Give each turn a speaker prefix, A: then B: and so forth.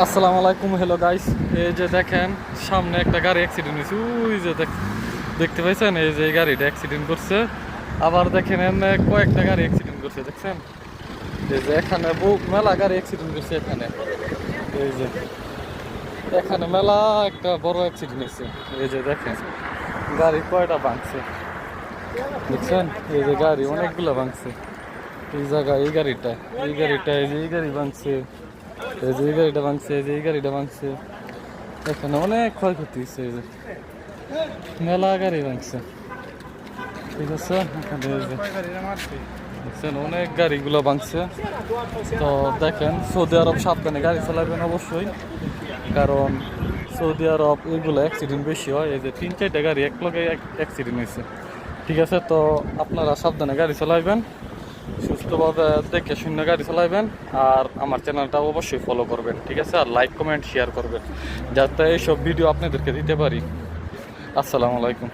A: আসসালামু আলাইকুম, hello guys. এই যে দেখেন সামনে একটা গাড়ি অ্যাক্সিডেন্ট হয়েছে। ওই যে দেখতে পাইছেন, এই যে এই গাড়িটা অ্যাক্সিডেন্ট করছে। আবার দেখেন এমনি কয়েকটা গাড়ি অ্যাক্সিডেন্ট করছে, দেখছেন? এই যে এখানে মেলা গাড়ি অ্যাক্সিডেন্ট করছে। এখানে এই যে এখানে মেলা একটা বড় অ্যাক্সিডেন্ট হয়েছে। এই যে দেখেন গাড়ি কয়টা ভাঙছে, দেখছেন? এই যে গাড়ি অনেকগুলো ভাঙছে। এই জায়গায় এই গাড়িটা এই যে এই গাড়ি ভাঙছে, এই যে এই গাড়িটা ভাঙছে, এই যে এই গাড়িটা ভাঙছে। এখানে অনেক ক্ষয়ক্ষতি হচ্ছে। এই যে মেলা গাড়ি ভাঙছে, ঠিক আছে? এখানে এই যে দেখছেন অনেক গাড়িগুলো ভাঙছে। তো দেখেন সৌদি আরব সাবধানে গাড়ি চালাবেন অবশ্যই, কারণ সৌদি আরব এইগুলো অ্যাক্সিডেন্ট বেশি হয়। এই যে 3-4টা গাড়ি এক লগে অ্যাক্সিডেন্ট হয়েছে, ঠিক আছে? তো আপনারা সাবধানে গাড়ি চালাইবেন, সুস্থভাবে দেখে শূন্য গাড়ি চালাইবেন। আর আমার চ্যানেলটা অবশ্যই ফলো করবেন, ঠিক আছে? আর লাইক কমেন্ট শেয়ার করবেন, যাতে এইসব ভিডিও আপনাদেরকে দিতে পারি। আসসালামু আলাইকুম।